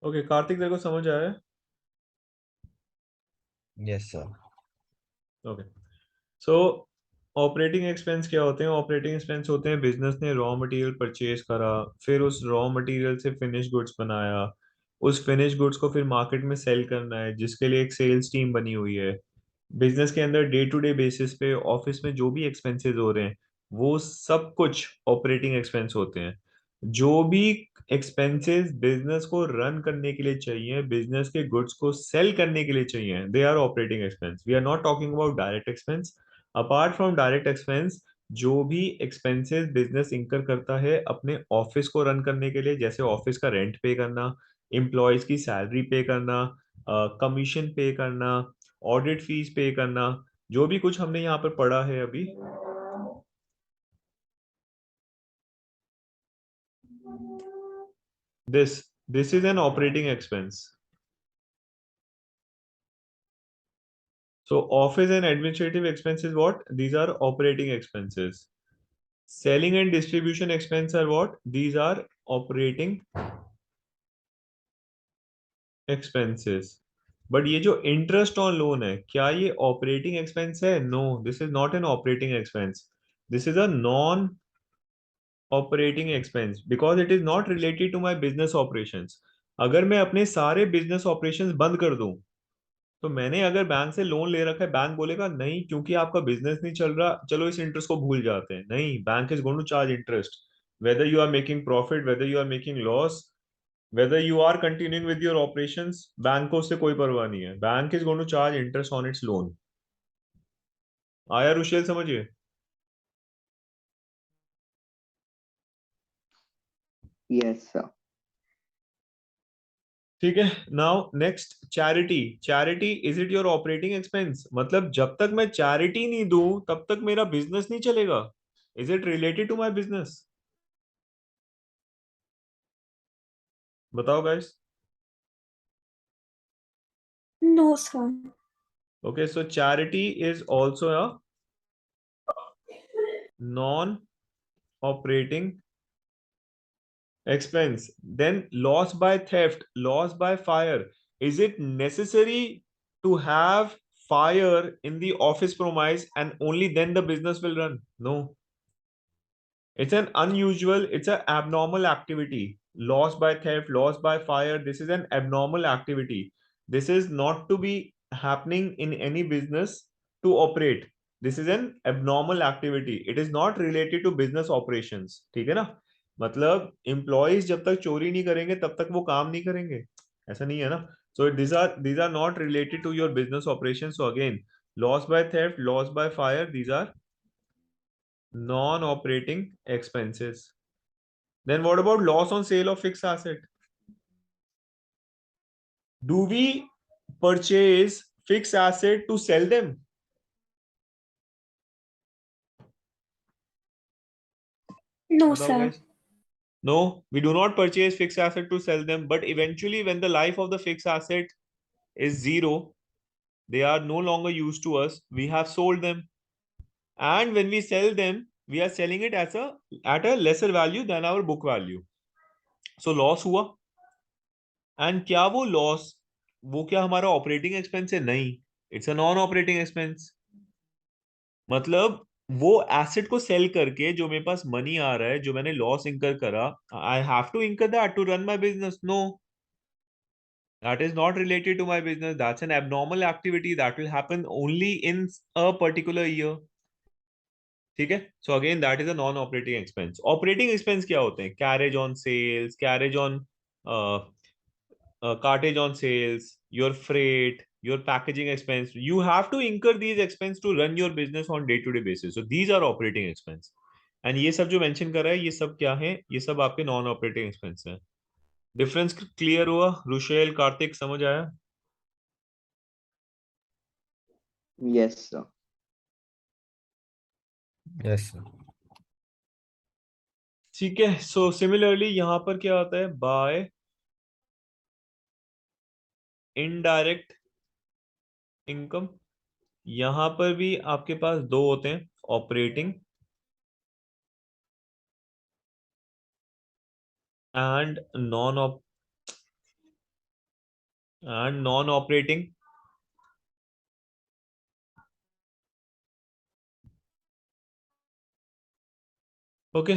Okay Kartik, तेरे को समझ आया है? Yes sir. ओके। सो ऑपरेटिंग एक्सपेंस क्या होते हैं? ऑपरेटिंग एक्सपेंस होते हैं बिजनेस ने रॉ मटेरियल परचेज करा, फिर उस रॉ मटेरियल से फिनिश गुड्स बनाया, उस फिनिश गुड्स को फिर मार्केट में सेल करना है, जिसके लिए एक सेल्स टीम बनी हुई है। बिजनेस के अंदर डे टू डे बेसिस पे ऑफिस में जो भी एक्सपेंसेस हो रहे हैं, वो सब कुछ ऑपरेटिंग एक्सपेंस होते हैं। जो भी एक्सपेंसेस बिजनेस को रन करने के लिए चाहिए, बिजनेस के गुड्स को सेल करने के लिए चाहिए, they are operating expense. We are not talking about direct expense. Apart from direct expense, जो भी एक्सपेंसेस बिजनेस इंकर करता है अपने ऑफिस को रन करने के लिए, जैसे ऑफिस का रेंट पे करना, एम्प्लॉयज की सैलरी पे करना, कमीशन पे करना, ऑडिट फीस पे करना, जो भी कुछ हमने यहाँ पर पढ़ा है अभी, this this is an operating expense. So office and administrative expenses, what? These are operating expenses. Selling and distribution expense are what? These are operating expenses. But ये जो इंटरेस्ट ऑन लोन है, क्या ये ऑपरेटिंग एक्सपेंस है? No, this is not an operating expense. This is a non operating expense because it is not related to my business operations. अगर मैं अपने सारे बिजनेस ऑपरेशंस बंद कर दूं, तो मैंने अगर बैंक से लोन ले रखा है, बैंक बोलेगा नहीं क्योंकि आपका बिजनेस नहीं चल रहा, चलो इस इंटरेस्ट को भूल जाते हैं. नहीं, bank is going to charge interest, whether you are making profit, whether you are making loss, whether you are continuing with your operations. Bank को उससे कोई परवाह नहीं है. Bank is going to charge interest on its loan. आया रुशेल, समझिए? Yes, sir. ठीक है. Now next, charity. Charity, is it your operating expense? मतलब जब तक मैं चैरिटी नहीं दूं तब तक मेरा बिजनेस नहीं चलेगा. Is it related to my business? बताओ guys. No, sir. Okay, so charity is also a non-operating expense. Then loss by theft, loss by fire. Is it necessary to have fire in the office premise and only then the business will run? No. It's an unusual, it's an abnormal activity. Loss by theft, loss by fire. This is an abnormal activity. This is not to be happening in any business to operate. This is an abnormal activity. It is not related to business operations. ठीक है ना? मतलब employees जब तक चोरी नहीं करेंगे तब तक वो काम नहीं करेंगे, ऐसा नहीं है ना? So these are not related to your business operations. So again, loss by theft, loss by fire, these are non-operating expenses. Then what about loss on sale of fixed asset? Do we purchase fixed asset to sell them? No, बताओ sir. guys. No, we do not purchase fixed asset to sell them, but eventually when the life of the fixed asset is zero, they are no longer used to us, we have sold them. And when we sell them, we are selling it as a at a lesser value than our book value. So loss हुआ. And क्या वो loss, वो क्या हमारा operating expense है? नहीं, it's a non operating expense. मतलब वो एसेट को सेल करके जो मेरे पास मनी आ रहा है, जो मैंने लॉस इंकर करा, I have to incur that to run my business? No, that is not related to my business. That's an abnormal activity that will happen only in a particular year. ठीक है. So again that is a non operating expense. Operating expense क्या होते हैं? Carriage on sales, carriage on cartage on sales, your freight, your packaging expense. You have to incur these expense to run your business on day-to-day basis. So these are operating expense. And ये सब जो mention कर रहा है, ये सब क्या है? ये सब आपके नॉन ऑपरेटिंग एक्सपेंस है. डिफरेंस क्लियर हुआ? रुशेल, कार्तिक, समझ आया? Yes, sir. Yes sir. ठीक है. सो सिमिलरली यहाँ पर क्या होता है? By indirect income. यहाँ पर भी आपके पास दो होते हैं, operating and non-operating. Okay,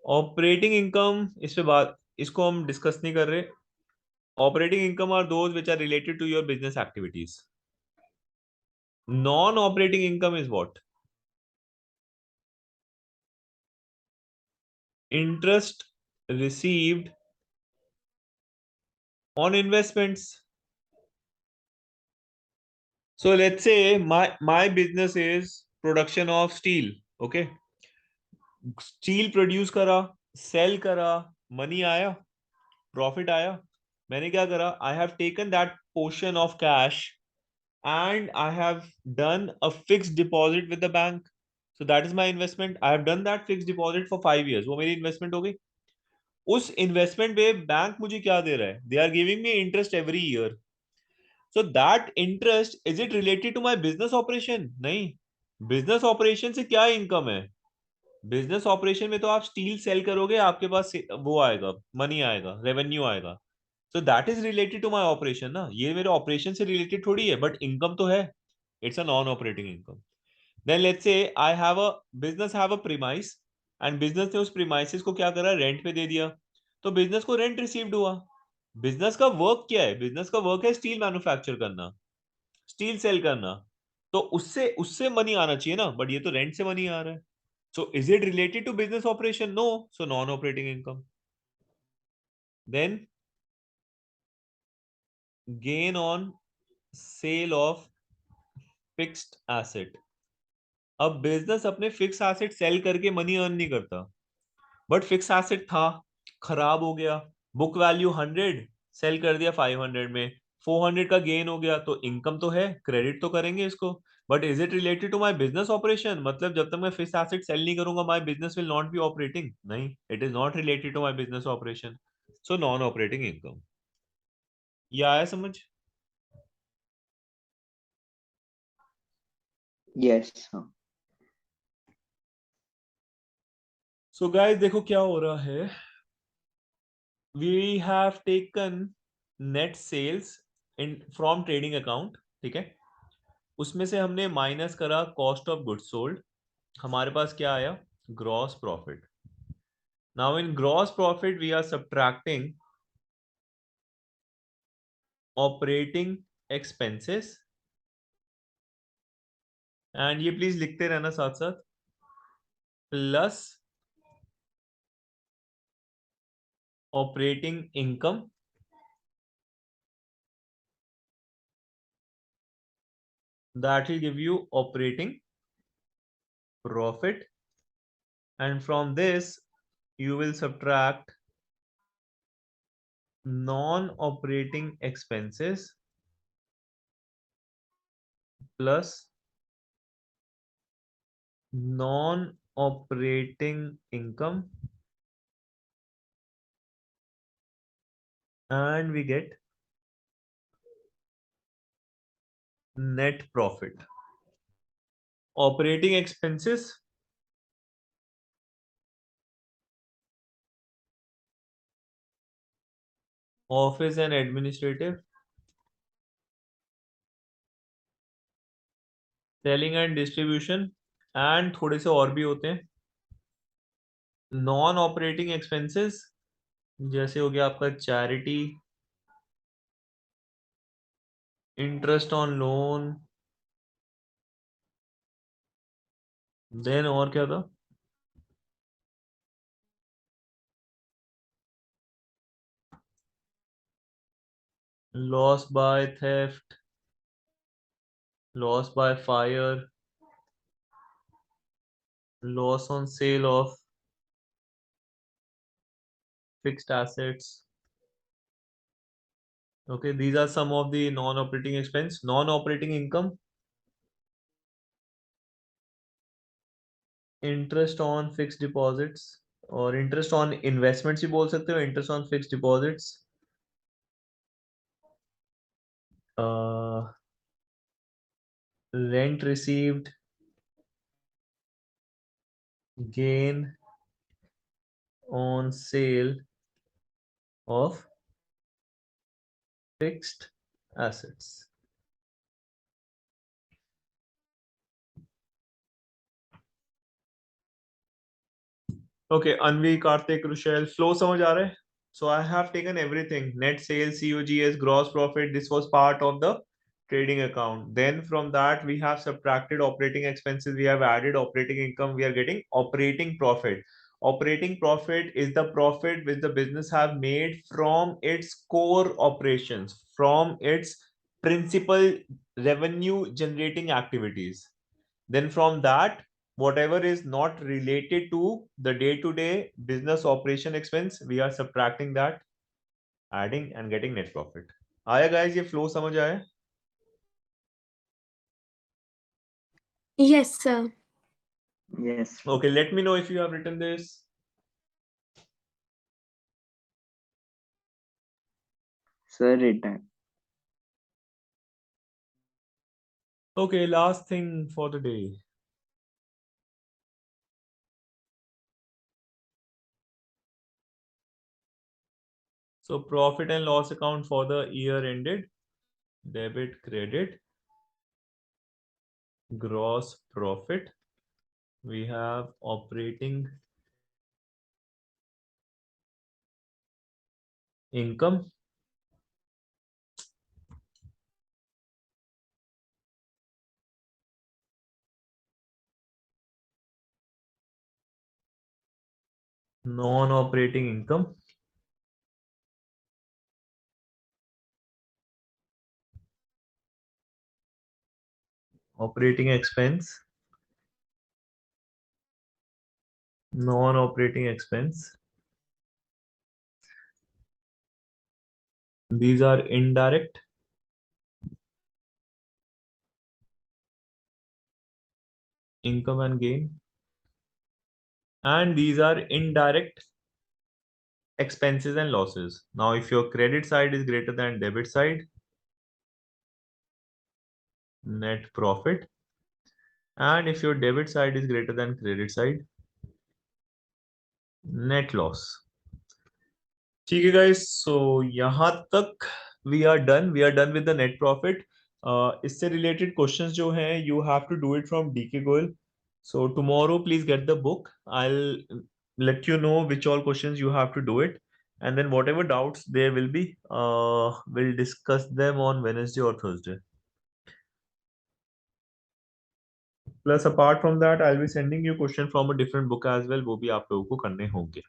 operating income इस पे बात, इसको हम डिस्कस नहीं कर रहे. Operating income are those which are related to your business activities. Non operating income is what? Interest received on investments. So let's say my business is production of steel. Okay, steel produce करा, cell करा, money आया, profit आया. मैंने क्या करा? I have taken that portion of cash and I have done a fixed deposit with the bank. So that is my investment. I have done that fixed deposit for 5 years. वो मेरी investment हो गई. उस investment पे bank मुझे क्या दे रहा है? They are giving me interest every year. So that interest, is it related to my business operation? नहीं. बिजनेस ऑपरेशन से क्या इनकम है? बिजनेस ऑपरेशन में तो आप स्टील सेल करोगे, आपके पास वो आएगा, मनी आएगा, रेवेन्यू आएगा. So that is related to my operation ना. ये मेरे ऑपरेशन से रिलेटेड थोड़ी है, बट इनकम तो है. It's a non operating income. Then let's say I have a business have a premise, and business ने उस प्रीमाइसिस को क्या करा? रेंट पे दे दिया. तो बिजनेस को रेंट रिसीव्ड हुआ. बिजनेस का वर्क क्या है? बिजनेस का वर्क है स्टील मैन्युफैक्चर करना, स्टील सेल करना. तो उससे उससे मनी आना चाहिए ना, बट ये तो रेंट से मनी आ रहा है. So is it related to business operation? No. So non operating income. Then gain on sale of fixed asset. अब बिजनेस अपने फिक्स एसेट सेल करके मनी अर्न नहीं करता, बट फिक्स एसेट था, खराब हो गया, बुक वैल्यू 100, सेल कर दिया 500 में, 400 का गेन हो गया, तो इनकम तो है, क्रेडिट तो करेंगे इसको. But is it related to my business operation? मतलब जब तक मैं फिक्स एसेट सेल नहीं करूंगा, my business will not be operating. नहीं, it is not related to my business operation. So non operating income. ये आया समझ? Yes, sir. सो गाइस देखो क्या हो रहा है. We have taken net sales in from trading account. ठीक है, उसमें से हमने माइनस करा कॉस्ट ऑफ गुड्स सोल्ड. हमारे पास क्या आया? Gross profit. Now in gross profit we are subtracting operating expenses. And ये प्लीज लिखते रहना साथ साथ. Plus operating income. That will give you operating profit, and from this you will subtract non-operating expenses plus non-operating income, and we get net profit. Operating expenses, office and administrative, selling and distribution, and थोड़े से और भी होते हैं. Non operating expenses जैसे हो गया आपका charity, interest on loan, then और क्या था? Loss by theft, loss by fire, loss on sale of fixed assets. Okay, these are some of the non-operating expense. Non-operating income, interest on fixed deposits, और interest on investments ही बोल सकते हो. interest on fixed deposits, rent received, gain on sale of fixed assets. Okay, Anvi, Karthik, Rushel, flow समझ आ रहा है? So I have taken everything. Net sales, COGS, gross profit. This was part of the trading account. Then from that, we have subtracted operating expenses. We have added operating income. We are getting operating profit. Operating profit is the profit which the business have made from its core operations, from its principal revenue generating activities. Then from that, whatever is not related to the day-to-day business operation expense, we are subtracting that, adding and getting net profit. आया guys, ये flow समझ आया? Yes, sir. Yes. Okay, let me know if you have written this. Sir, written. Okay, last thing for the day. So profit and loss account for the year ended, debit, credit, gross profit. We have operating income, non-operating income, operating expense, non-operating expense. These are indirect, income and gain, and these are indirect expenses and losses. Now, if your credit side is greater than debit side, net profit, and if your debit side is greater than credit side, net loss. ठीक है guys, so यहाँ तक we are done with the net profit. इससे related questions जो हैं you have to do it from DK Goel. So tomorrow please get the book. I'll let you know which all questions you have to do it, and then whatever doubts there will be, we'll discuss them on Wednesday or Thursday. Plus apart from that, I'll be sending you question from a different book as well. वो भी आप लोगों को करने होंगे.